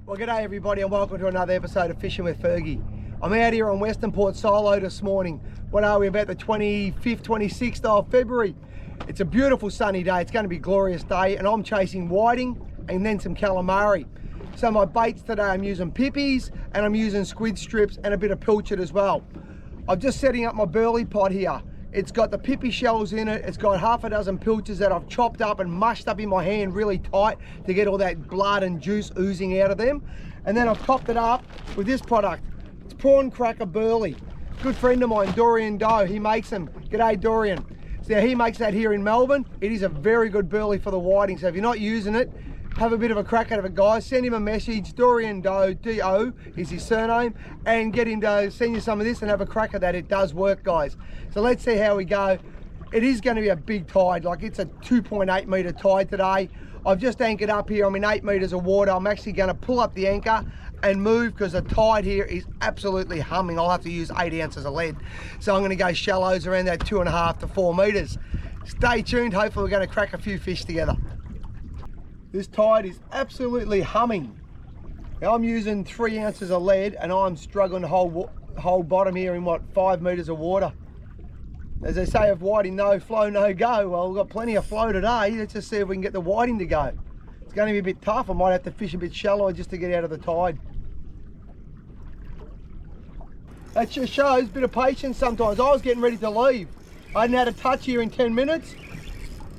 Well, g'day everybody and welcome to another episode of Fishing with Fergie. I'm out here on Westernport solo this morning. What are we, about the 25th, 26th of February? It's a beautiful sunny day. It's going to be a glorious day and I'm chasing whiting and then some calamari. So my baits today, I'm using pippies and I'm using squid strips and a bit of pilchard as well. I'm just setting up my burley pot here. It's got the pippy shells in it. It's got half a dozen pilchards that I've chopped up and mushed up in my hand really tight to get all that blood and juice oozing out of them. And then I've topped it up with this product. It's prawn cracker burley. Good friend of mine, Dorian Doe, he makes them. G'day Dorian. So he makes that here in Melbourne. It is a very good burley for the whiting. So if you're not using it, have a bit of a crack at it, guys. Send him a message, Dorian Doe, D-O is his surname, and get him to send you some of this and have a crack at that. It does work, guys. So let's see how we go. It is going to be a big tide, like it's a 2.8 metre tide today. I've just anchored up here. I'm in 8 metres of water. I'm actually going to pull up the anchor and move because the tide here is absolutely humming. I'll have to use 8 ounces of lead. So I'm going to go shallows around that 2.5 to 4 metres. Stay tuned. Hopefully we're going to crack a few fish together. This tide is absolutely humming. Now I'm using 3 ounces of lead and I'm struggling to hold bottom here in what, 5 metres of water. As they say of whiting, no flow, no go. Well, we've got plenty of flow today. Let's just see if we can get the whiting to go. It's going to be a bit tough. I might have to fish a bit shallower just to get out of the tide. That just shows a bit of patience sometimes. I was getting ready to leave. I hadn't had a touch here in 10 minutes.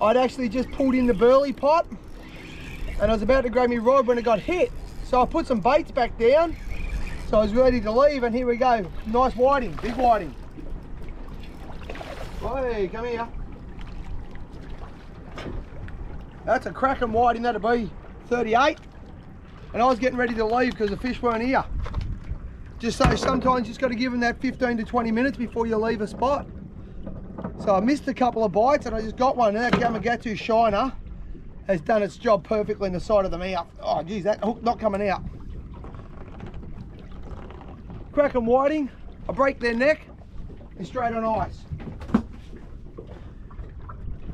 I'd actually just pulled in the burley pot and I was about to grab my rod when it got hit. So I put some baits back down. So I was ready to leave and here we go. Nice whiting, big whiting. Hey, come here. That's a cracking whiting, that'll be 38. And I was getting ready to leave because the fish weren't here. Just so sometimes you just got to give them that 15 to 20 minutes before you leave a spot. So I missed a couple of bites and I just got one. And that Gamagatu shiner has done its job perfectly in the side of the mouth. Oh geez, that hook not coming out. Cracking whiting, I break their neck and straight on ice.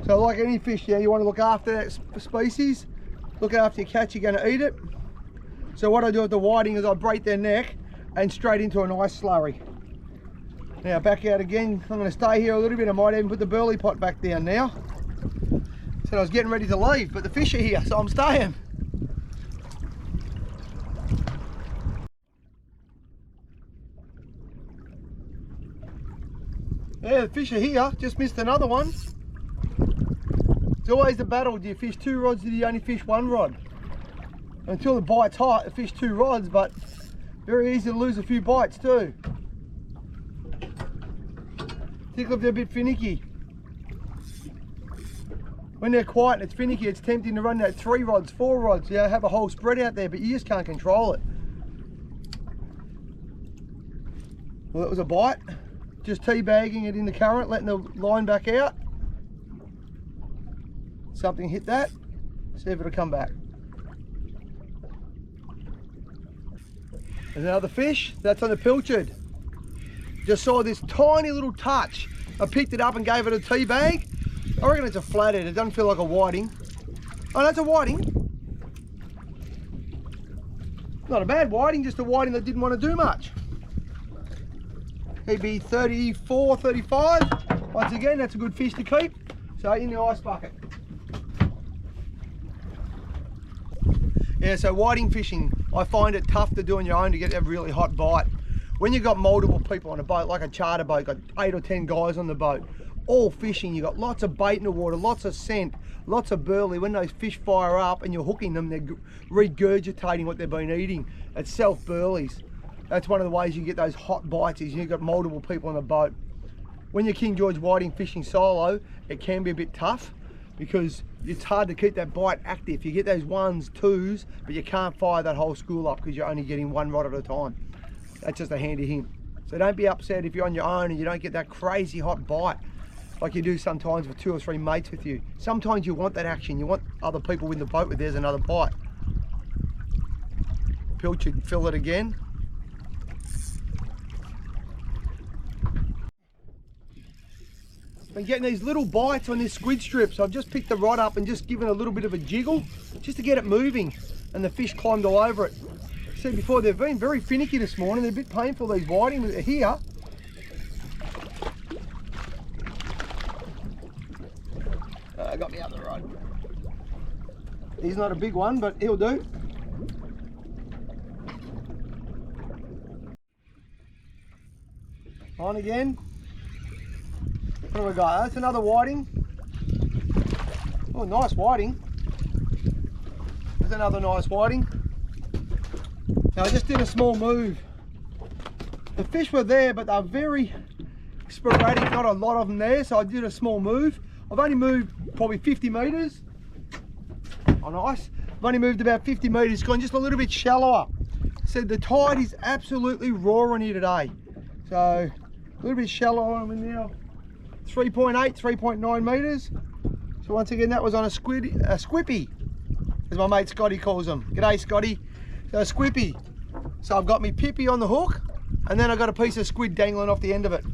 So like any fish, yeah, you want to look after that species, look after your catch, you're going to eat it. So what I do with the whiting is I break their neck and straight into an ice slurry. Now back out again, I'm going to stay here a little bit. I might even put the burley pot back down now. So I was getting ready to leave, but the fish are here, so I'm staying. Yeah, the fish are here, just missed another one. It's always the battle, do you fish 2 rods, do you only fish 1 rod? Until the bite's hot, I fish 2 rods, but very easy to lose a few bites too. Particularly if they're a bit finicky. When they're quiet and it's finicky, it's tempting to run that 3 rods, 4 rods, you know, have a whole spread out there, but you just can't control it. Well, that was a bite. Just teabagging it in the current, letting the line back out. Something hit that, see if it'll come back. There's another fish, that's on the pilchard. Just saw this tiny little touch. I picked it up and gave it a tea bag. I reckon it's a flathead, it doesn't feel like a whiting. Oh, that's a whiting. Not a bad whiting, just a whiting that didn't want to do much. He'd be 34, 35. Once again, that's a good fish to keep. So in the ice bucket. Yeah, so whiting fishing, I find it tough to do on your own to get a really hot bite. When you've got multiple people on a boat, like a charter boat, got 8 or 10 guys on the boat, all fishing, you've got lots of bait in the water, lots of scent, lots of burley. When those fish fire up and you're hooking them, they're regurgitating what they've been eating. It's self-burleys. That's one of the ways you get those hot bites is you've got multiple people on the boat. When you're King George whiting fishing solo, it can be a bit tough because it's hard to keep that bite active. You get those 1s, 2s, but you can't fire that whole school up because you're only getting 1 rod at a time. That's just a handy hint. So don't be upset if you're on your own and you don't get that crazy hot bite like you do sometimes with 2 or 3 mates with you. Sometimes you want that action. You want other people in the boat with there's another bite. Pilchard, fill it again. Been getting these little bites on this squid strip, so I've just picked the rod up and just given a little bit of a jiggle just to get it moving, and the fish climbed all over it. said before, they've been very finicky this morning. They're a bit painful, these whiting, but they're here. I got the other rod. He's not a big one, but he'll do. On again. What do we got? That's another whiting. Oh, nice whiting. There's another nice whiting. Now I just did a small move. The fish were there, but they're very sporadic, not a lot of them there, so I did a small move. I've only moved probably 50 metres. Oh, nice. I've only moved about 50 metres, gone just a little bit shallower. So the tide is absolutely roaring here today. So a little bit shallower. I'm in now 3.8, 3.9 metres. So once again, that was on a squippy, as my mate Scotty calls them. G'day, Scotty. So a squippy. So I've got me pippy on the hook, and then I've got a piece of squid dangling off the end of it.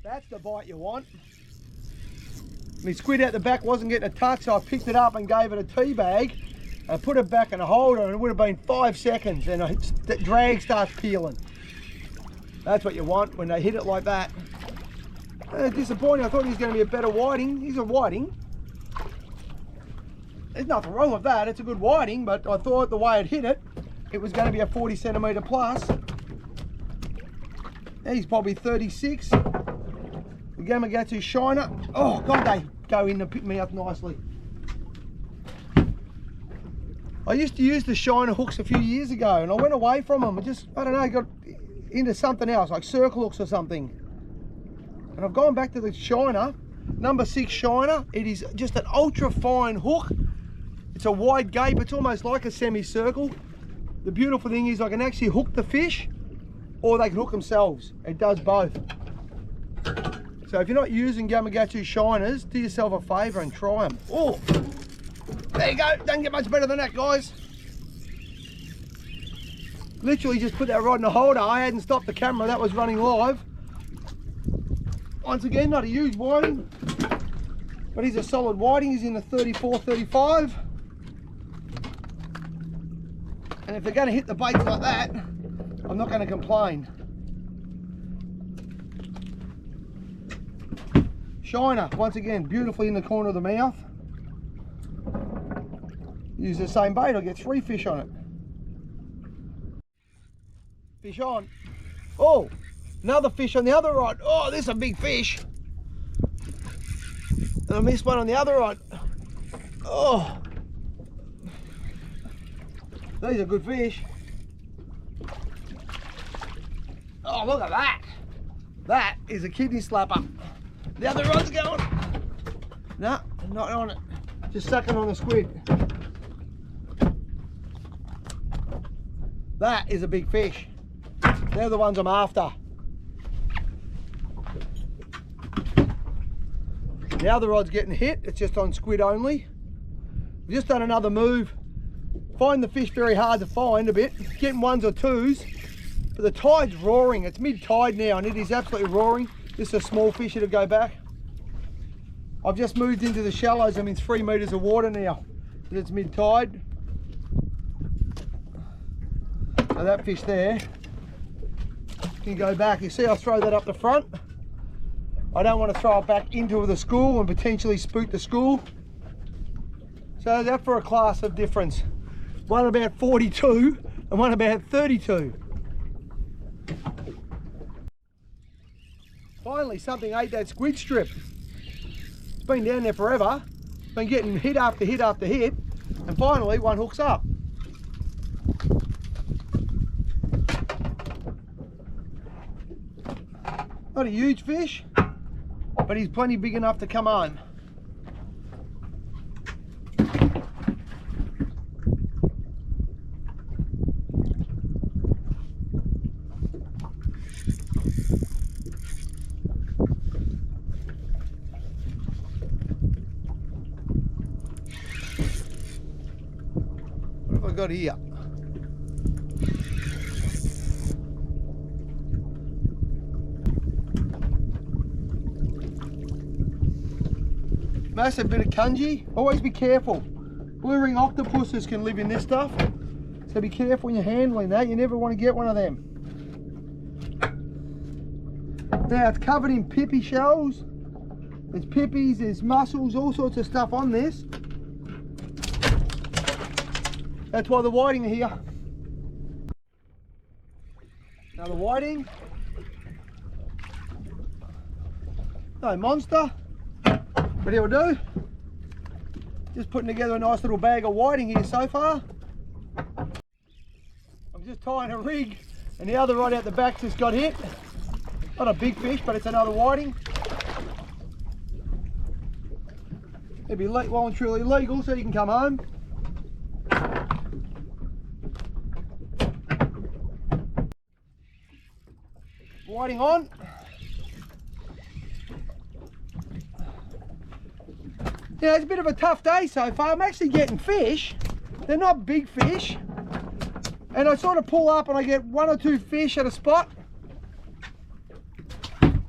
That's the bite you want. My squid out the back wasn't getting a touch, so I picked it up and gave it a tea bag. I put it back in a holder, and it would have been 5 seconds, and the drag starts peeling. That's what you want when they hit it like that. Disappointing. I thought he was going to be a better whiting. He's a whiting. There's nothing wrong with that. It's a good whiting, but I thought the way it hit it, it was going to be a 40 centimetre plus. He's probably 36. The Gamakatsu shiner. Oh God, they go in the mouth nicely. I used to use the shiner hooks a few years ago, and I went away from them. I don't know, got into something else, like circle hooks or something. And I've gone back to the shiner, number 6 shiner. It is just an ultra fine hook. It's a wide gape. It's almost like a semicircle. The beautiful thing is I can actually hook the fish, or they can hook themselves. It does both. So if you're not using Gamakatsu shiners, do yourself a favour and try them. Oh, there you go. Doesn't get much better than that, guys. Literally just put that rod in the holder. I hadn't stopped the camera. That was running live. Once again, not a huge whiting, but he's a solid whiting. He's in the 34, 35. And if they're going to hit the bait like that, I'm not going to complain. Shiner, once again, beautifully in the corner of the mouth. Use the same bait, I'll get 3 fish on it. Fish on. Oh, another fish on the other rod. Oh, this is a big fish. And I missed one on the other rod. Oh, these are good fish. Oh, look at that. That is a kidney slapper. The other rod's going. No, not on it. Just sucking on the squid. That is a big fish. They're the ones I'm after. The other rod's getting hit. It's just on squid only. We've just done another move. Find the fish very hard to find a bit. Getting 1s or 2s. But the tide's roaring. It's mid-tide now and it is absolutely roaring. This is a small fish that'll go back. I've just moved into the shallows. I'm in 3 metres of water now. But it's mid-tide. So that fish there can go back. You see I throw that up the front. I don't want to throw it back into the school and potentially spook the school. So that's for a class of difference. One about 42 and one about 32. Finally something ate that squid strip. It's been down there forever. It's been getting hit after hit after hit, and finally one hooks up. Not a huge fish, but he's plenty big enough to come on. What have I got here? Massive bit of kanji. Always be careful. Blue ring octopuses can live in this stuff, so be careful when you're handling that. You never want to get one of them. Now it's covered in pippy shells. There's pippies, there's mussels, all sorts of stuff on this. That's why the whiting are here. Another whiting. No monster, but it'll do. Just putting together a nice little bag of whiting here so far. I'm just tying a rig, and the other right out the back just got hit. Not a big fish, but it's another whiting. It'll be well and truly legal, so you can come home. Whiting on. Yeah, it's a bit of a tough day so far. I'm actually getting fish. They're not big fish. And I sort of pull up and I get 1 or 2 fish at a spot.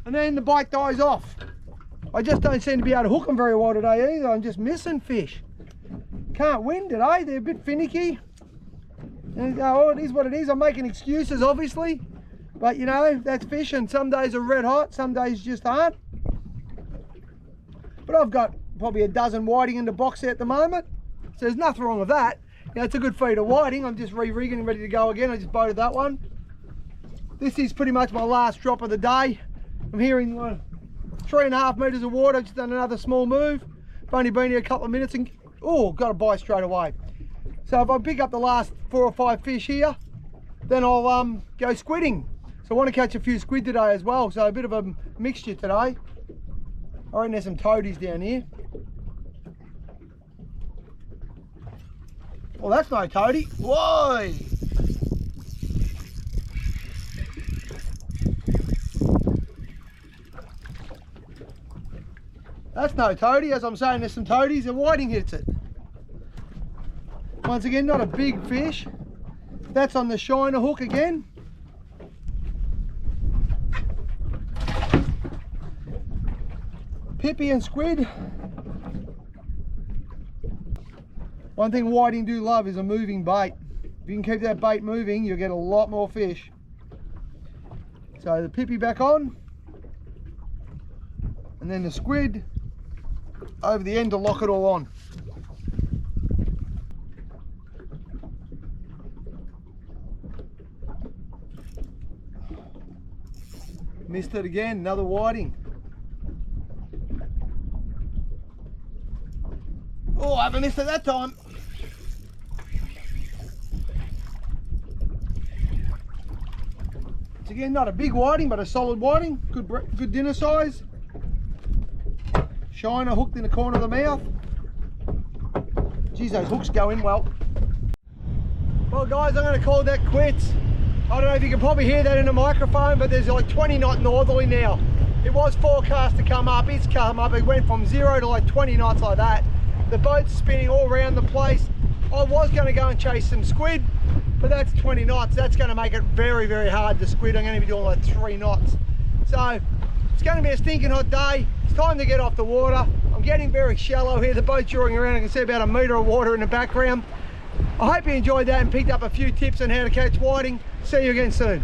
And then the bite dies off. I just don't seem to be able to hook them very well today either. I'm just missing fish. Can't win today. They're a bit finicky. And oh, it is what it is. I'm making excuses, obviously. But you know, that's fishing. Some days are red hot, some days just aren't. But I've got probably a dozen whiting in the box at the moment, so there's nothing wrong with that. Now it's a good feed of whiting. I'm just re-rigging and ready to go again. I just boated that one. This is pretty much my last drop of the day. I'm hearing 3.5 meters of water. I've just done another small move. I've only been here a couple of minutes and oh, got a bite straight away. So if I pick up the last 4 or 5 fish here, then I'll go squidding. So I want to catch a few squid today as well, so a bit of a mixture today. I reckon there's some toadies down here. Well, that's no toadie. Whoa! That's no toadie. As I'm saying, there's some toadies. The whiting hits it. Once again, not a big fish. That's on the shiner hook again. Pippy and squid. One thing whiting do love is a moving bait. If you can keep that bait moving, you'll get a lot more fish. So the pippy back on, and then the squid over the end to lock it all on. Missed it again, another whiting. Oh, I haven't missed it that time. It's again not a big whiting, but a solid whiting. Good dinner size. Shiner hooked in the corner of the mouth. Geez, those hooks go in well. Well guys, I'm going to call that quits. I don't know if you can probably hear that in the microphone, but there's like 20 knot northerly now. It was forecast to come up, it's come up. It went from 0 to like 20 knots like that. The boat's spinning all around the place. I was going to go and chase some squid, but that's 20 knots. That's going to make it very, very hard to squid. I'm going to be doing like 3 knots. So it's going to be a stinking hot day. It's time to get off the water. I'm getting very shallow here. The boat's drawing around. I can see about 1 metre of water in the background. I hope you enjoyed that and picked up a few tips on how to catch whiting. See you again soon.